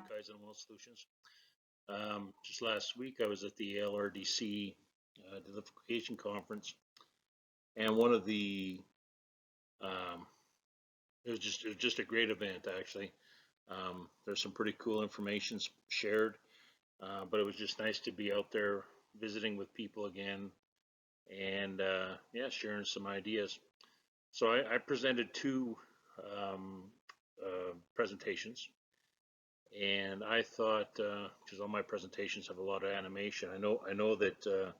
Kaizen Well Solutions. Just last week, I was at the ALRDC Identification Conference, and one of the it was just a great event actually. There's some pretty cool information shared, but it was just nice to be out there visiting with people again, and yeah, sharing some ideas. So I presented two presentations. And I thought, because all my presentations have a lot of animation, I know that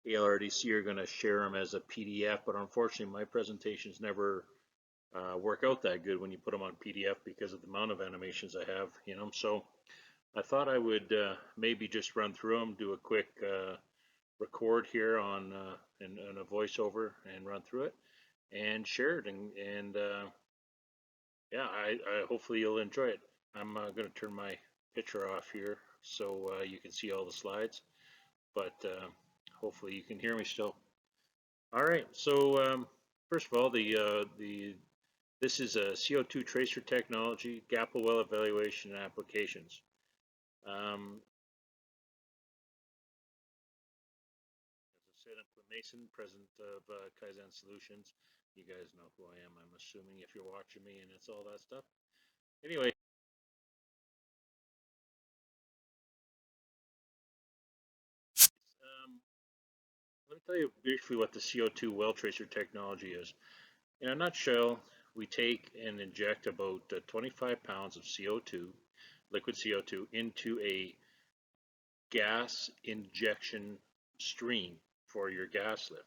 ALRDC are going to share them as a PDF, but unfortunately, my presentations never work out that good when you put them on PDF because of the amount of animations I have, you know. So I thought I would maybe just run through them, do a quick record here on and a voiceover, and run through it and share it, and yeah, I hopefully you'll enjoy it. I'm going to turn my picture off here so you can see all the slides, but hopefully you can hear me still. All right, so first of all, this is a CO2 tracer technology, GAPL well evaluation and applications. As I said, I'm Clint Mason, president of Kaizen Solutions. You guys know who I am, I'm assuming, if you're watching me, and it's all that stuff. Anyway. Let me tell you briefly what the CO2 Welltracer technology is. In a nutshell, we take and inject about 25 pounds of CO2, liquid CO2, into a gas injection stream for your gas lift.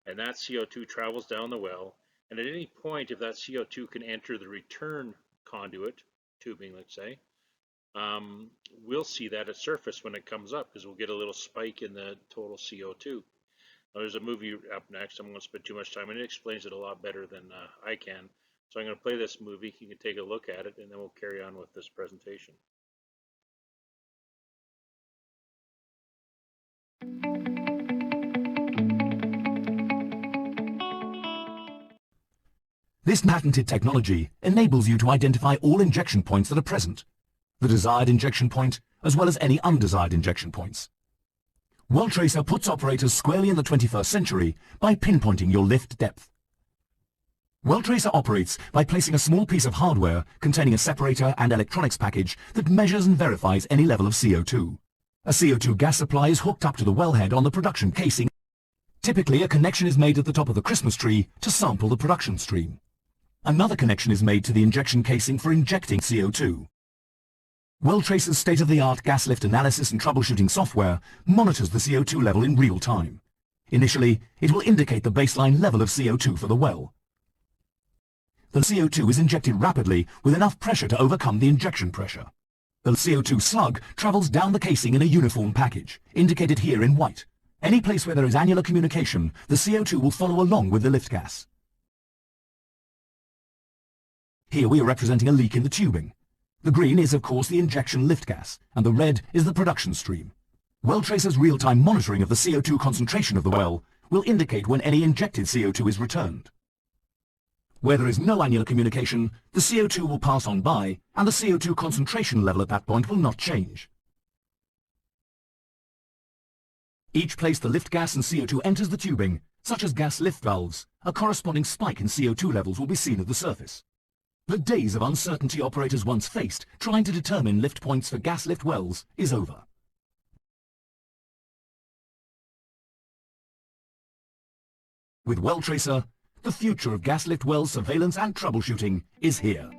And that CO2 travels down the well, and at any point, if that CO2 can enter the return conduit, tubing, let's say, we'll see that at surface when it comes up, because we'll get a little spike in the total CO2. Now, there's a movie up next. I'm going to spend too much time, and it explains it a lot better than I can. So I'm going to play this movie. You can take a look at it, and then we'll carry on with this presentation. This patented technology enables you to identify all injection points that are present, the desired injection point, as well as any undesired injection points. Welltracer puts operators squarely in the 21st century by pinpointing your lift depth. Welltracer operates by placing a small piece of hardware containing a separator and electronics package that measures and verifies any level of CO2. A CO2 gas supply is hooked up to the wellhead on the production casing. Typically, a connection is made at the top of the Christmas tree to sample the production stream. Another connection is made to the injection casing for injecting CO2. Welltracer's state-of-the-art gas lift analysis and troubleshooting software monitors the CO2 level in real time. Initially, it will indicate the baseline level of CO2 for the well. The CO2 is injected rapidly with enough pressure to overcome the injection pressure. The CO2 slug travels down the casing in a uniform package, indicated here in white. Any place where there is annular communication, the CO2 will follow along with the lift gas. Here we are representing a leak in the tubing. The green is, of course, the injection lift gas, and the red is the production stream. Welltracer's real-time monitoring of the CO2 concentration of the well will indicate when any injected CO2 is returned. Where there is no annular communication, the CO2 will pass on by, and the CO2 concentration level at that point will not change. Each place the lift gas and CO2 enters the tubing, such as gas lift valves, a corresponding spike in CO2 levels will be seen at the surface. The days of uncertainty operators once faced trying to determine lift points for gas lift wells is over. With Welltracer, the future of gas lift well surveillance and troubleshooting is here.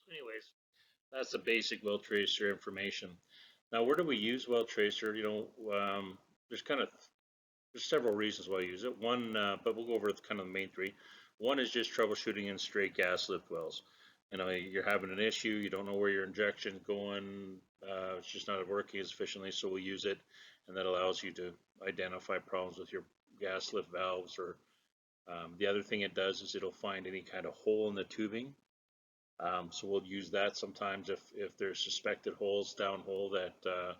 Anyways, that's the basic Welltracer information. Now, where do we use Welltracer? You know, there's several reasons why I use it. One, but we'll go over kind of the main three. One is just troubleshooting in straight gas lift wells. You know, you're having an issue, you don't know where your injection's going, it's just not working as efficiently, so we'll use it, and that allows you to identify problems with your gas lift valves. Or the other thing it does is it'll find any kind of hole in the tubing So we'll use that sometimes if there's suspected holes downhole that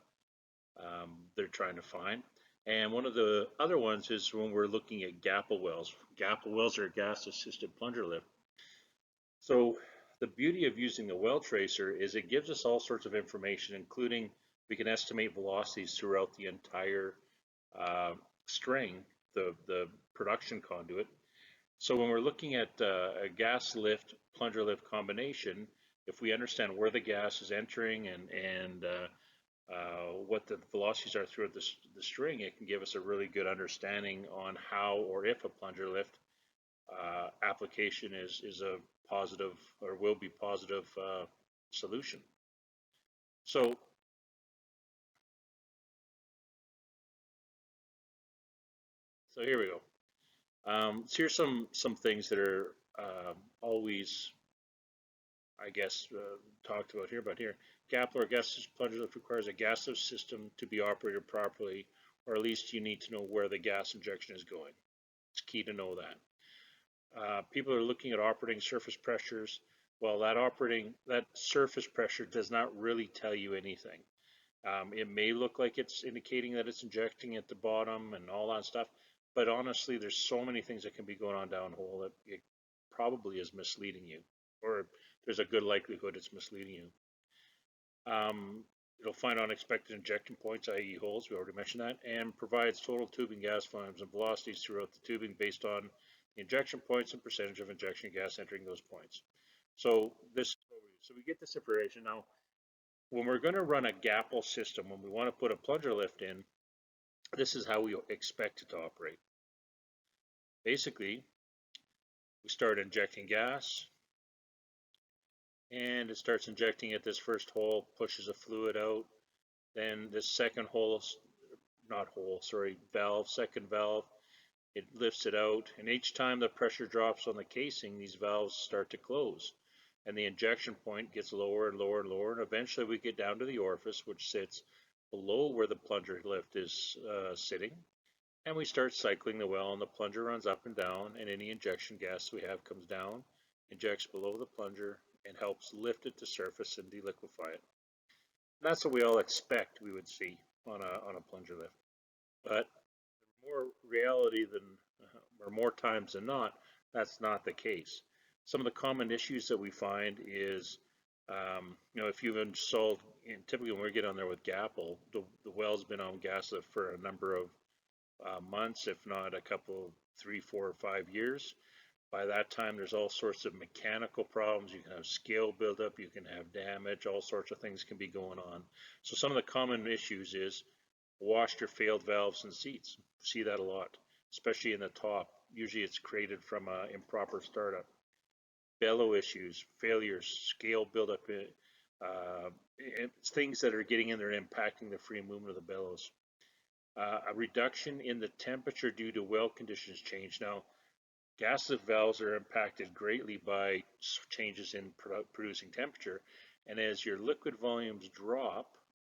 they're trying to find. And one of the other ones is when we're looking at GAPL wells. GAPL wells are gas-assisted plunger lift. So the beauty of using the Welltracer is it gives us all sorts of information, including we can estimate velocities throughout the entire string, the production conduit. So when we're looking at a gas lift, plunger lift combination, if we understand where the gas is entering and what the velocities are throughout the string, it can give us a really good understanding on how or if a plunger lift application is a positive or will be positive solution. So here we go. So here's some things that are always, I guess, talked about here. But here, GAPL or gas plunger lift requires a gas lift system to be operated properly, or at least you need to know where the gas injection is going. It's key to know that. People are looking at operating surface pressures. Well, that surface pressure does not really tell you anything. It may look like it's indicating that it's injecting at the bottom and all that stuff, but honestly, there's so many things that can be going on downhole that it probably is misleading you, or there's a good likelihood it's misleading you. It'll find unexpected injection points, i.e. holes, we already mentioned that, and provides total tubing gas volumes and velocities throughout the tubing based on the injection points and percentage of injection gas entering those points. So we get this information. Now, when we're going to run a GAPL system, when we want to put a plunger lift in, this is how we expect it to operate. Basically, we start injecting gas, and it starts injecting at this first hole, pushes a fluid out. Then this second valve, second valve, it lifts it out. And each time the pressure drops on the casing, these valves start to close. And the injection point gets lower and lower and lower. And eventually we get down to the orifice, which sits below where the plunger lift is sitting. And we start cycling the well, and the plunger runs up and down, and any injection gas we have comes down, injects below the plunger, and helps lift it to surface and deliquefy it. And that's what we all expect we would see on a plunger lift. But more reality than, or more times than not, that's not the case. Some of the common issues that we find is, if you've installed, typically when we get on there with GAPL, the well's been on gas lift for a number of months, if not a couple, 3, 4, or 5 years. By that time, there's all sorts of mechanical problems. You can have scale buildup, you can have damage, all sorts of things can be going on. So some of the common issues is washed or failed valves and seats. See that a lot, especially in the top. Usually it's created from an improper startup. Bellow issues, failures, scale buildup, things that are getting in there and impacting the free movement of the bellows. A reduction in the temperature due to well conditions change. Now, gas lift valves are impacted greatly by changes in producing temperature, and as your liquid volumes drop,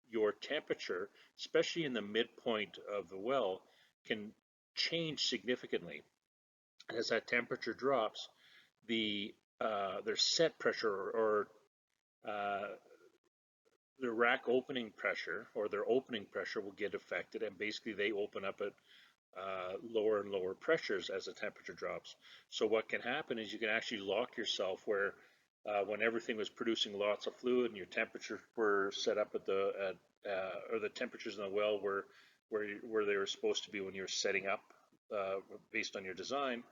your temperature, especially in the midpoint of the well, can change significantly. As that temperature drops, their set pressure or the rack opening pressure or their opening pressure will get affected, and basically they open up at lower and lower pressures as the temperature drops. So what can happen is you can actually lock yourself where when everything was producing lots of fluid and your temperatures were set up or the temperatures in the well were where they were supposed to be when you're setting up based on your design,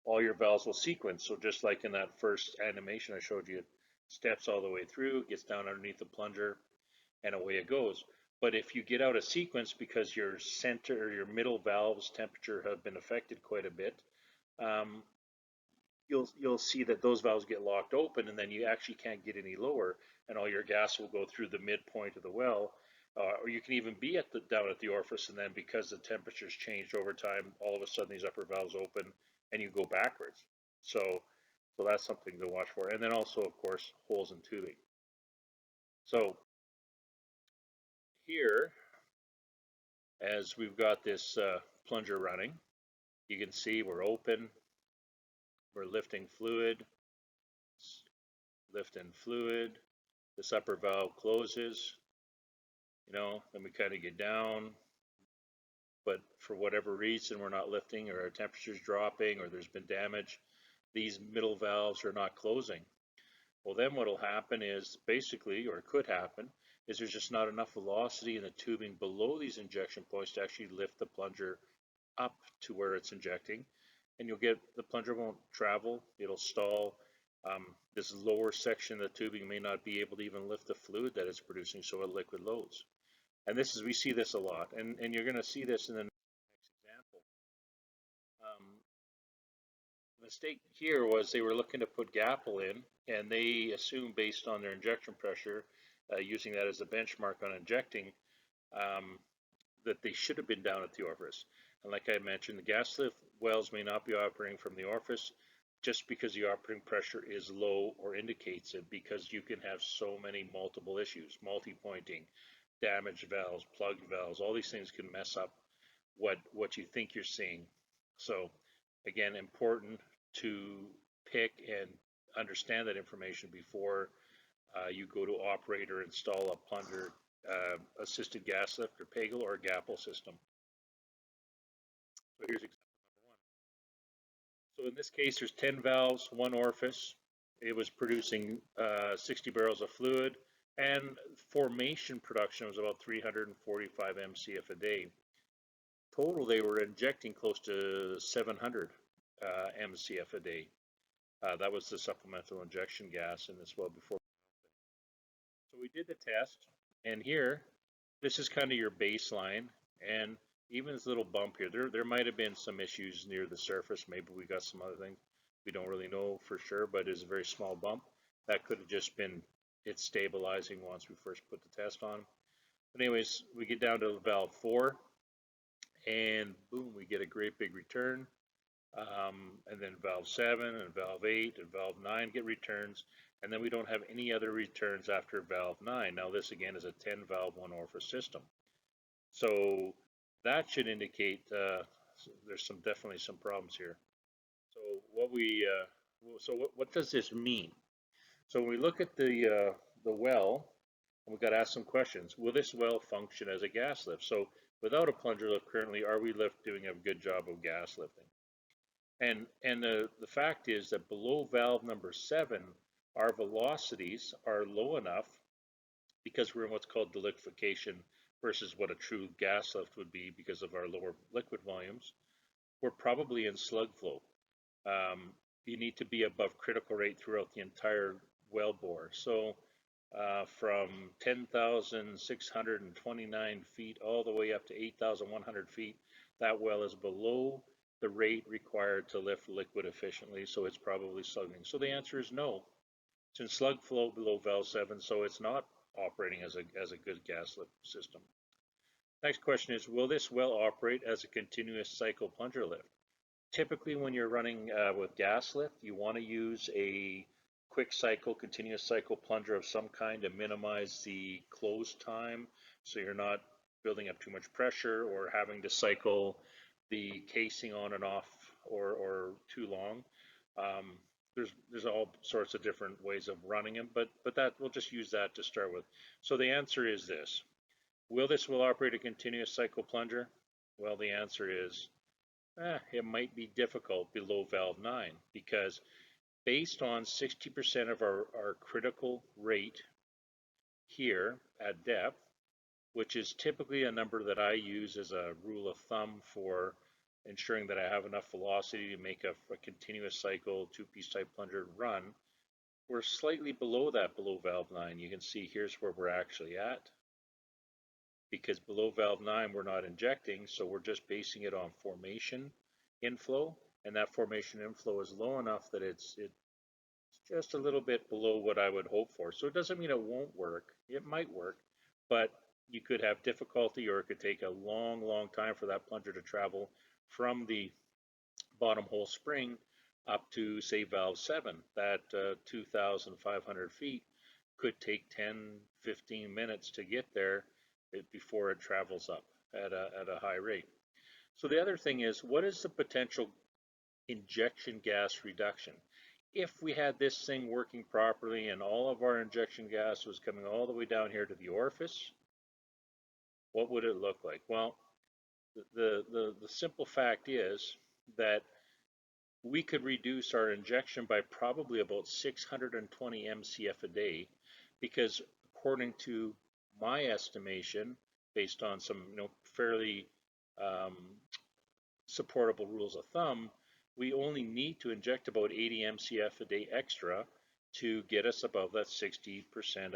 all your valves will sequence. So just like in that first animation I showed you, it steps all the way through, gets down underneath the plunger, and away it goes. But if you get out of sequence because your center or your middle valves temperature have been affected quite a bit, you'll see that those valves get locked open, and then you actually can't get any lower, and all your gas will go through the midpoint of the well, or you can even be down at the orifice, and then because the temperature's changed over time, all of a sudden these upper valves open and you go backwards. So that's something to watch for. And then also, of course, holes in tubing. So here, as we've got this plunger running, you can see we're open, we're lifting fluid, lift in fluid, this upper valve closes, then we kind of get down, but for whatever reason we're not lifting, or our temperature's dropping, or there's been damage, these middle valves are not closing. Well, then what will happen is basically, or could happen, is there's just not enough velocity in the tubing below these injection points to actually lift the plunger up to where it's injecting, and you'll get the plunger won't travel, it'll stall. This lower section of the tubing may not be able to even lift the fluid that it's producing, so it liquid loads. And we see this a lot, and you're going to see this in the next example. The mistake here was they were looking to put GAPL in, and they assumed based on their injection pressure, using that as a benchmark on injecting, that they should have been down at the orifice. And like I mentioned, the gas lift wells may not be operating from the orifice just because the operating pressure is low, or indicates it, because you can have so many multiple issues, multi-pointing, damaged valves, plugged valves, all these things can mess up what you think you're seeing. So again, important to pick and understand that information before you go to operate or install a plunger assisted gas lift, or PEGL, or GAPL system. So here's example number one. So in this case, there's 10 valves, one orifice. It was producing 60 barrels of fluid, and formation production was about 345 MCF a day. Total, they were injecting close to 700 MCF a day. That was the supplemental injection gas in this well before. So we did the test, and here, this is kind of your baseline, and even this little bump here, there might have been some issues near the surface. Maybe we got some other things. We don't really know for sure, but it's a very small bump. That could have just been it stabilizing once we first put the test on. But anyways, we get down to valve 4, and boom, we get a great big return. And then valve 7 and valve 8 and valve 9 get returns, and then we don't have any other returns after valve 9. Now this again is a 10 valve, one orifice system, so that should indicate there's definitely some problems here. So what does this mean? So when we look at the well, we've got to ask some questions. Will this well function as a gas lift? So without a plunger lift currently, are we doing a good job of gas lifting? And the fact is that below valve number 7, our velocities are low enough, because we're in what's called deliquification versus what a true gas lift would be because of our lower liquid volumes. We're probably in slug flow. You need to be above critical rate throughout the entire well bore. So from 10,629 feet all the way up to 8,100 feet, that well is below the rate required to lift liquid efficiently, so it's probably slugging. So the answer is no. It's in slug flow below valve 7, so it's not operating as a good gas lift system. Next question is, will this well operate as a continuous cycle plunger lift? Typically when you're running with gas lift, you want to use a quick cycle, continuous cycle plunger of some kind to minimize the close time, so you're not building up too much pressure or having to cycle the casing on and off or too long. There's all sorts of different ways of running them, but that we'll just use that to start with. So the answer is this: will this well operate a continuous cycle plunger? Well, the answer is it might be difficult below valve 9, because based on 60% of our critical rate here at depth, which is typically a number that I use as a rule of thumb for ensuring that I have enough velocity to make a continuous cycle 2-piece type plunger run, we're slightly below that, below valve 9. You can see here's where we're actually at, because below valve 9 we're not injecting, so we're just basing it on formation inflow, and that formation inflow is low enough that it's just a little bit below what I would hope for. So it doesn't mean it won't work. It might work, but you could have difficulty, or it could take a long time for that plunger to travel from the bottom hole spring up to, say, valve 7. That 2,500 feet could take 10-15 minutes to get there before it travels up at a high rate. So the other thing is, what is the potential injection gas reduction? if we had this thing working properly and all of our injection gas was coming all the way down here to the orifice, what would it look like? Well, the simple fact is that we could reduce our injection by probably about 620 MCF a day, because according to my estimation, based on some fairly um, supportable rules of thumb, we only need to inject about 80 MCF a day extra to get us above that 60%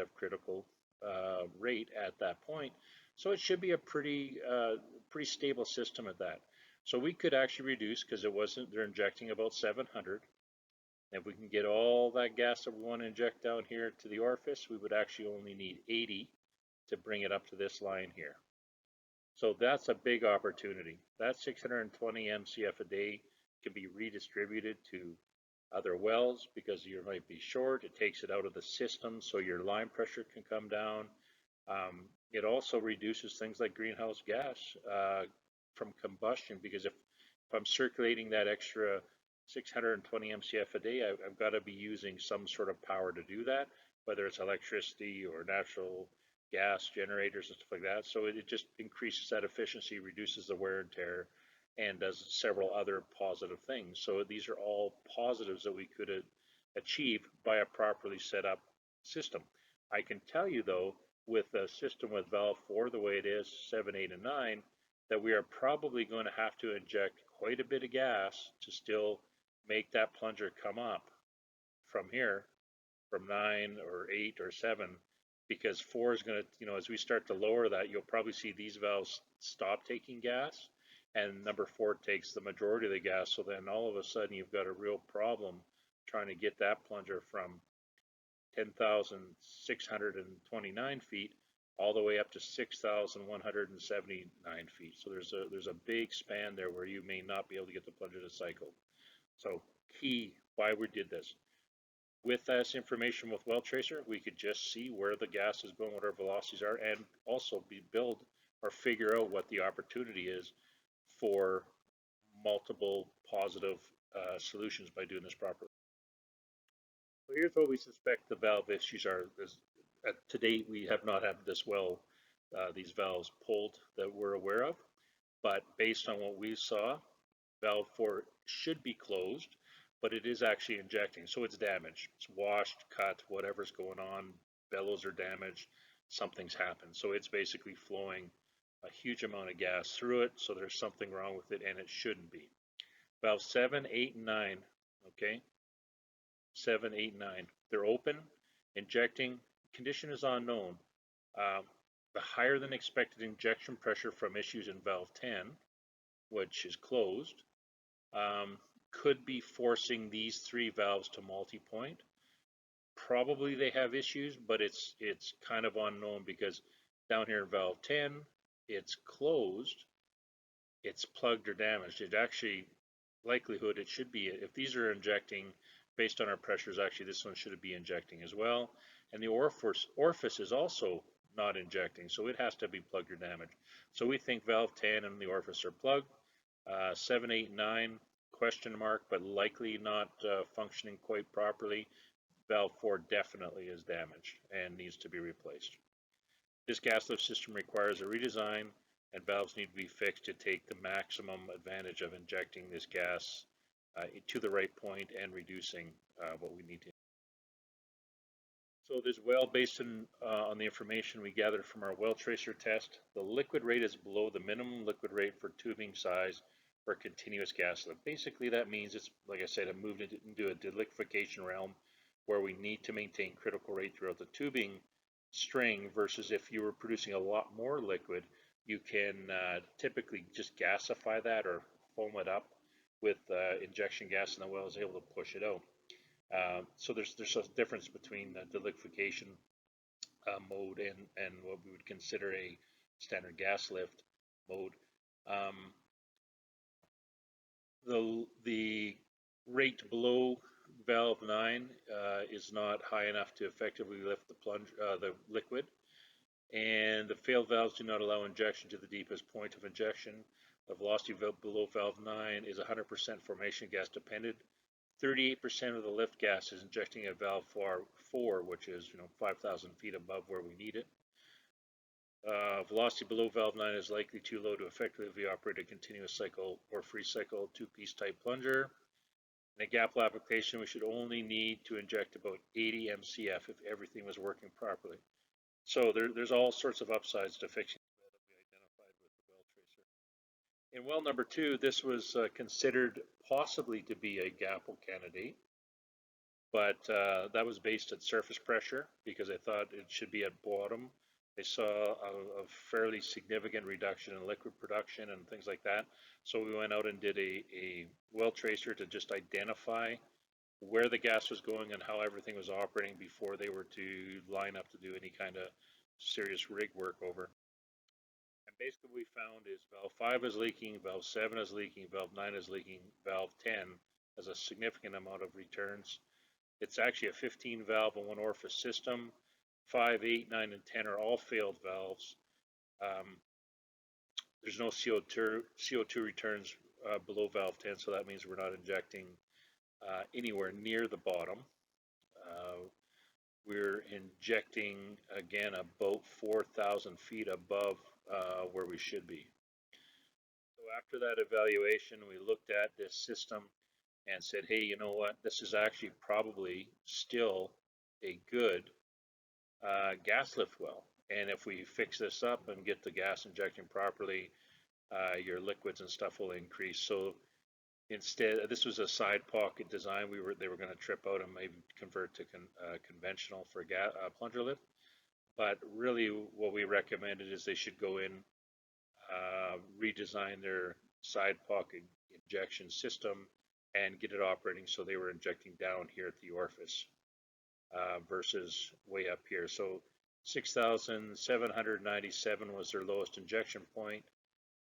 of critical rate at that point. So it should be a pretty stable system at that. So we could actually reduce, because they're injecting about 700. If we can get all that gas that we want to inject down here to the orifice, we would actually only need 80 to bring it up to this line here. So that's a big opportunity. That 620 MCF a day can be redistributed to other wells because you might be short. It takes it out of the system so your line pressure can come down. It also reduces things like greenhouse gas from combustion, because if I'm circulating that extra 620 MCF a day, I've got to be using some sort of power to do that, whether it's electricity or natural gas generators and stuff like that. So it just increases that efficiency, reduces the wear and tear, and does several other positive things. So these are all positives that we could achieve by a properly set up system. I can tell you though, with a system with valve 4 the way it is, 7, 8, and 9, that we are probably going to have to inject quite a bit of gas to still make that plunger come up from here, from 9 or 8 or 7, because 4 is going to, as we start to lower that, you'll probably see these valves stop taking gas, and number 4 takes the majority of the gas. So then all of a sudden you've got a real problem trying to get that plunger from 10,629 feet all the way up to 6,179 feet. So there's a big span there where you may not be able to get the plunger to cycle. So key why we did this. With this information with Welltracer, we could just see where the gas is going, what our velocities are, and also build or figure out what the opportunity is for multiple positive solutions by doing this properly. So here's what we suspect the valve issues are. To date, we have not had these valves pulled that we're aware of, but based on what we saw, valve 4 should be closed, but it is actually injecting, so it's damaged. It's washed, cut, whatever's going on, bellows are damaged, something's happened. So it's basically flowing a huge amount of gas through it, so there's something wrong with it, and it shouldn't be. Valve 7, 8, and 9, okay? 7, 8, 9. They're open, injecting, condition is unknown. The higher than expected injection pressure from issues in valve 10, which is closed, could be forcing these 3 valves to multi-point. Probably they have issues, but it's kind of unknown, because down here in valve 10, it's closed, it's plugged or damaged. It actually, likelihood it should be, if these are injecting based on our pressures, actually this one should be injecting as well. And the orifice is also not injecting, so it has to be plugged or damaged. So we think valve 10 and the orifice are plugged. 7, 8, 9, question mark, but likely not functioning quite properly. Valve 4 definitely is damaged and needs to be replaced. This gas lift system requires a redesign, and valves need to be fixed to take the maximum advantage of injecting this gas to the right point and reducing what we need to. So this well, based on the information we gathered from our Welltracer test, the liquid rate is below the minimum liquid rate for tubing size for continuous gas lift. Basically that means it's, like I said, it moved into a deliquification realm where we need to maintain critical rate throughout the tubing string, versus if you were producing a lot more liquid, you can typically just gasify that or foam it up with injection gas, and the well is able to push it out. So there's a difference between the liquefaction mode and what we would consider a standard gas lift mode. The rate below valve 9 is not high enough to effectively lift the liquid, and the failed valves do not allow injection to the deepest point of injection. The velocity below valve 9 is 100% formation gas dependent. 38% of the lift gas is injecting at valve 4, which is 5,000 feet above where we need it. Velocity below valve 9 is likely too low to effectively operate a continuous cycle or free cycle two-piece type plunger. In a GAPL application, we should only need to inject about 80 MCF if everything was working properly. So there's all sorts of upsides to fixing the well that we identified with the Welltracer. In well number 2, this was considered possibly to be a GAPL candidate, but that was based at surface pressure because I thought it should be at bottom. They saw a fairly significant reduction in liquid production and things like that. So we went out and did a Welltracer to just identify where the gas was going and how everything was operating before they were to line up to do any kind of serious rig work over. And basically what we found is valve 5 is leaking, valve 7 is leaking, valve 9 is leaking, valve 10 has a significant amount of returns. It's actually a 15 valve and 1 orifice system. 5, 8, 9, and 10 are all failed valves. There's no CO2 returns below valve 10, so that means we're not injecting anywhere near the bottom. We're injecting, again, about 4,000 feet above where we should be. So after that evaluation, we looked at this system and said, hey, you know what, this is actually probably still a good gas lift well. And if we fix this up and get the gas injecting properly, your liquids and stuff will increase. So instead, this was a side pocket design. They were going to trip out and maybe convert to conventional for plunger lift. But really, what we recommended is they should go in, redesign their side pocket injection system, and get it operating so they were injecting down here at the orifice versus way up here. So 6,797 was their lowest injection point,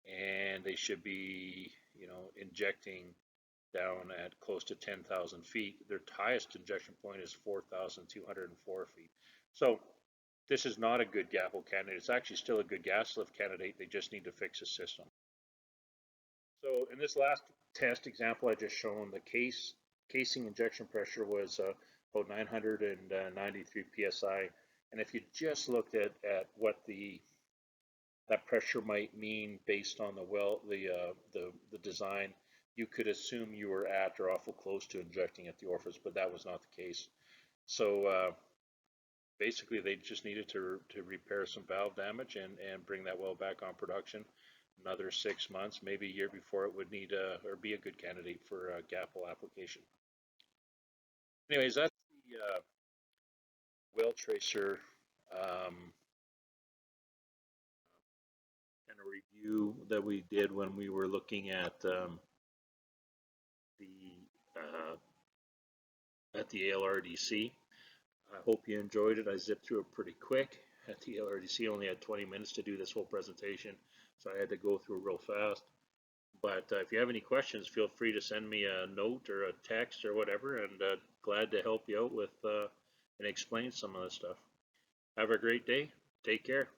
and they should be, injecting down at close to 10,000 feet. Their highest injection point is 4,204 feet. So this is not a good GAPL candidate. It's actually still a good gas lift candidate. They just need to fix the system. So in this last test example I just shown, the casing injection pressure was about 993 psi. And if you just looked at what that pressure might mean based on the design, you could assume you were at or awful close to injecting at the orifice, but that was not the case. So basically they just needed to repair some valve damage and bring that well back on production. Another 6 months, maybe a year before it would need or be a good candidate for a GAPL application. Anyways, that's the Welltracer kind of review that we did when we were looking at the ALRDC. I hope you enjoyed it. I zipped through it pretty quick. At the ALRDC, only had 20 minutes to do this whole presentation, so I had to go through real fast. But if you have any questions, feel free to send me a note or a text or whatever, and glad to help you out with and explain some of this stuff. Have a great day. Take care.